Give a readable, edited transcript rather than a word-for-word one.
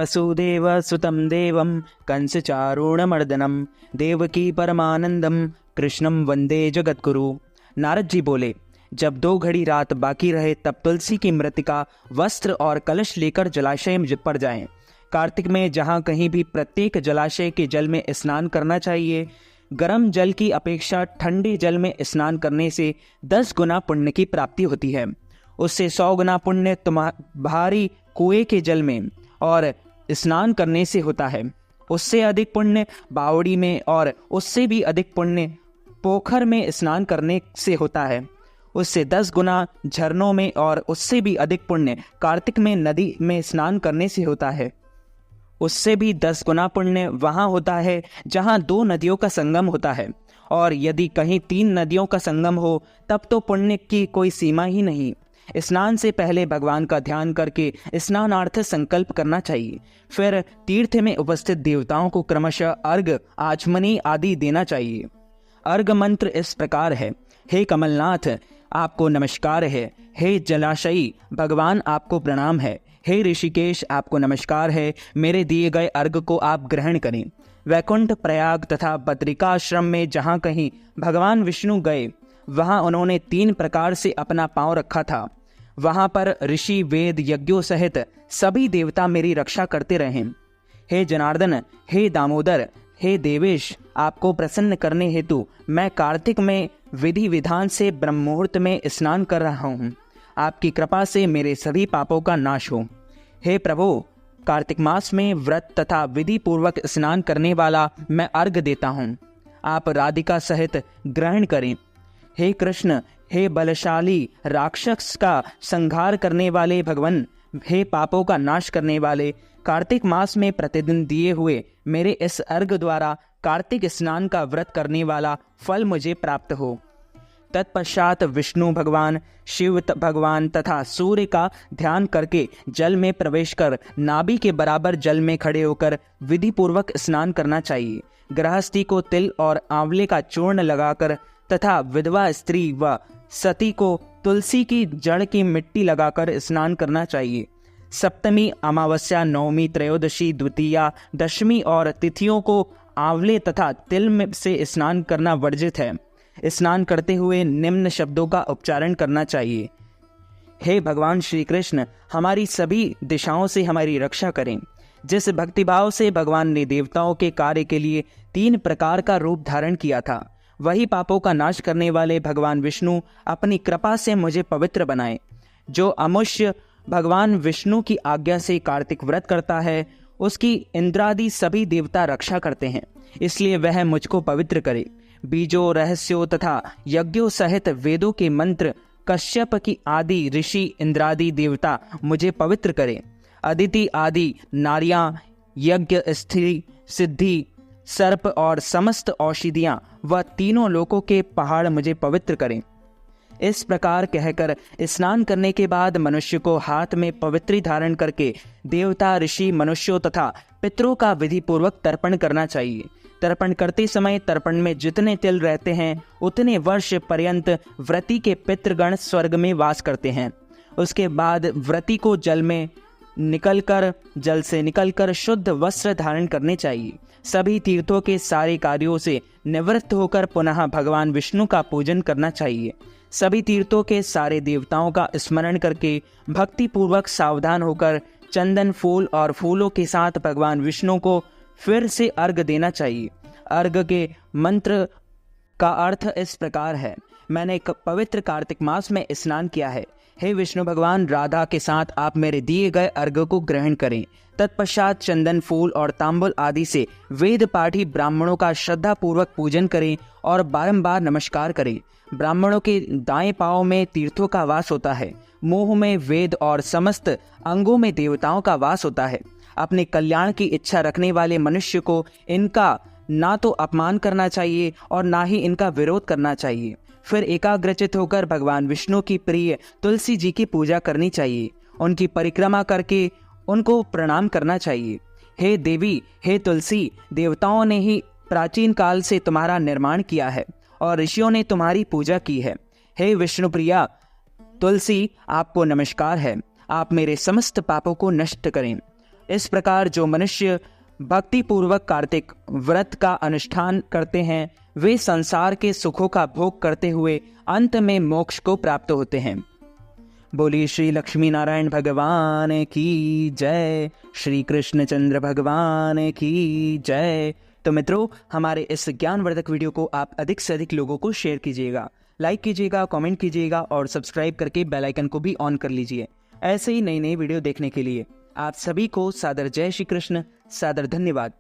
वसुदेव सुतं देवं कंसचारूणमर्दनम देवकी परमानंदम कृष्णम वंदे जगतगुरु। नारद जी बोले, जब 2 घड़ी रात बाकी रहे तब तुलसी की मृतिका, वस्त्र और कलश लेकर जलाशय पर जाएं। कार्तिक में जहाँ कहीं भी प्रत्येक जलाशय के जल में स्नान करना चाहिए। गर्म जल की अपेक्षा ठंडे जल में स्नान करने से 10 गुना पुण्य की प्राप्ति होती है। उससे 100 गुना पुण्य भारी कुएं के जल में और स्नान करने से होता है। उससे अधिक पुण्य बावड़ी में और उससे भी अधिक पुण्य पोखर में स्नान करने से होता है। उससे 10 गुना झरनों में और उससे भी अधिक पुण्य कार्तिक में नदी में स्नान करने से होता है। उससे भी 10 गुना पुण्य वहाँ होता है जहाँ 2 नदियों का संगम होता है, और यदि कहीं 3 नदियों का संगम हो तब तो पुण्य की कोई सीमा ही नहीं। स्नान से पहले भगवान का ध्यान करके स्नानार्थ संकल्प करना चाहिए। फिर तीर्थ में उपस्थित देवताओं को क्रमशः अर्घ, आचमनी आदि देना चाहिए। अर्घ मंत्र इस प्रकार है। हे कमलनाथ, आपको नमस्कार है। हे जलाशयी भगवान, आपको प्रणाम है। हे ऋषिकेश, आपको नमस्कार है। मेरे दिए गए अर्घ को आप ग्रहण करें। वैकुंठ, प्रयाग तथा बद्रिकाश्रम में जहाँ कहीं भगवान विष्णु गए वहाँ उन्होंने 3 प्रकार से अपना पांव रखा था। वहाँ पर ऋषि, वेद, यज्ञों सहित सभी देवता मेरी रक्षा करते रहे। हे जनार्दन, हे दामोदर, हे देवेश, आपको प्रसन्न करने हेतु मैं कार्तिक में विधि विधान से ब्रह्म मुहूर्त में स्नान कर रहा हूँ। आपकी कृपा से मेरे सभी पापों का नाश हो। हे प्रभु, कार्तिक मास में व्रत तथा विधि पूर्वक स्नान करने वाला मैं अर्घ देता हूँ। आप राधिका सहित ग्रहण करें। हे कृष्ण, हे बलशाली राक्षस का संहार करने वाले भगवान, हे पापों का नाश करने वाले, कार्तिक मास में प्रतिदिन दिए हुए मेरे इस अर्घ द्वारा कार्तिक स्नान का व्रत करने वाला फल मुझे प्राप्त हो। तत्पश्चात विष्णु भगवान, शिव भगवान तथा सूर्य का ध्यान करके जल में प्रवेश कर नाभि के बराबर जल में खड़े होकर विधि पूर्वक स्नान करना चाहिए। गृहस्थी को तिल और आंवले का चूर्ण लगाकर तथा विधवा स्त्री व सती को तुलसी की जड़ की मिट्टी लगाकर स्नान करना चाहिए। सप्तमी, अमावस्या, नवमी, त्रयोदशी, द्वितीया, दशमी और तिथियों को आंवले तथा तिल में से स्नान करना वर्जित है। स्नान करते हुए निम्न शब्दों का उच्चारण करना चाहिए। हे भगवान श्री कृष्ण, हमारी सभी दिशाओं से हमारी रक्षा करें। जिस भक्तिभाव से भगवान ने देवताओं के कार्य के लिए 3 प्रकार का रूप धारण किया था, वही पापों का नाश करने वाले भगवान विष्णु अपनी कृपा से मुझे पवित्र बनाए। जो अमुष्य भगवान विष्णु की आज्ञा से कार्तिक व्रत करता है, उसकी इंद्रादि सभी देवता रक्षा करते हैं, इसलिए वह मुझको पवित्र करे। बीजों, रहस्यों तथा यज्ञों सहित वेदों के मंत्र, कश्यप की आदि ऋषि, इंद्रादि देवता मुझे पवित्र करे। अदिति आदि नारियां, यज्ञ, स्त्री, सिद्धि, सर्प और समस्त औषधियां व तीनों लोकों के पहाड़ मुझे पवित्र करें। इस प्रकार कहकर स्नान करने के बाद मनुष्य को हाथ में पवित्री धारण करके देवता, ऋषि, मनुष्यों तथा पितरों का विधि पूर्वक तर्पण करना चाहिए। तर्पण करते समय तर्पण में जितने तिल रहते हैं उतने वर्ष पर्यंत व्रती के पितृगण स्वर्ग में वास करते हैं। उसके बाद व्रती को जल से निकलकर शुद्ध वस्त्र धारण करने चाहिए। सभी तीर्थों के सारे कार्यों से निवृत्त होकर पुनः भगवान विष्णु का पूजन करना चाहिए। सभी तीर्थों के सारे देवताओं का स्मरण करके भक्ति पूर्वक सावधान होकर चंदन, फूल और फूलों के साथ भगवान विष्णु को फिर से अर्घ देना चाहिए। अर्घ के मंत्र का अर्थ इस प्रकार है। मैंने पवित्र कार्तिक मास में स्नान किया है। हे विष्णु भगवान, राधा के साथ आप मेरे दिए गए अर्घ को ग्रहण करें। तत्पश्चात चंदन, फूल और तांबुल आदि से वेद पाठी ब्राह्मणों का श्रद्धा पूर्वक पूजन करें और बारंबार नमस्कार करें। ब्राह्मणों के दाएं पांव में तीर्थों का वास होता है, मुंह में वेद और समस्त अंगों में देवताओं का वास होता है। अपने कल्याण की इच्छा रखने वाले मनुष्य को इनका ना तो अपमान करना चाहिए और ना ही इनका विरोध करना चाहिए। फिर एकाग्रचित होकर भगवान विष्णु की प्रिय तुलसी जी की पूजा करनी चाहिए। उनकी परिक्रमा करके उनको प्रणाम करना चाहिए। हे देवी, हे तुलसी, देवताओं ने ही प्राचीन काल से तुम्हारा निर्माण किया है और ऋषियों ने तुम्हारी पूजा की है। हे विष्णु प्रिया तुलसी, आपको नमस्कार है। आप मेरे समस्त पापों को नष्ट करें। इस प्रकार जो मनुष्य भक्ति पूर्वक कार्तिक व्रत का अनुष्ठान करते हैं वे संसार के सुखों का भोग करते हुए अंत में मोक्ष को प्राप्त होते हैं। बोलिए श्री लक्ष्मी नारायण भगवान की जय, श्री कृष्णचंद्र भगवान की जय। तो मित्रों, हमारे इस ज्ञानवर्धक वीडियो को आप अधिक से अधिक लोगों को शेयर कीजिएगा, लाइक कीजिएगा, कमेंट कीजिएगा और सब्सक्राइब करके बेल आइकन को भी ऑन कर लीजिए ऐसे ही नई नई वीडियो देखने के लिए। आप सभी को सादर जय श्री कृष्ण, सादर धन्यवाद।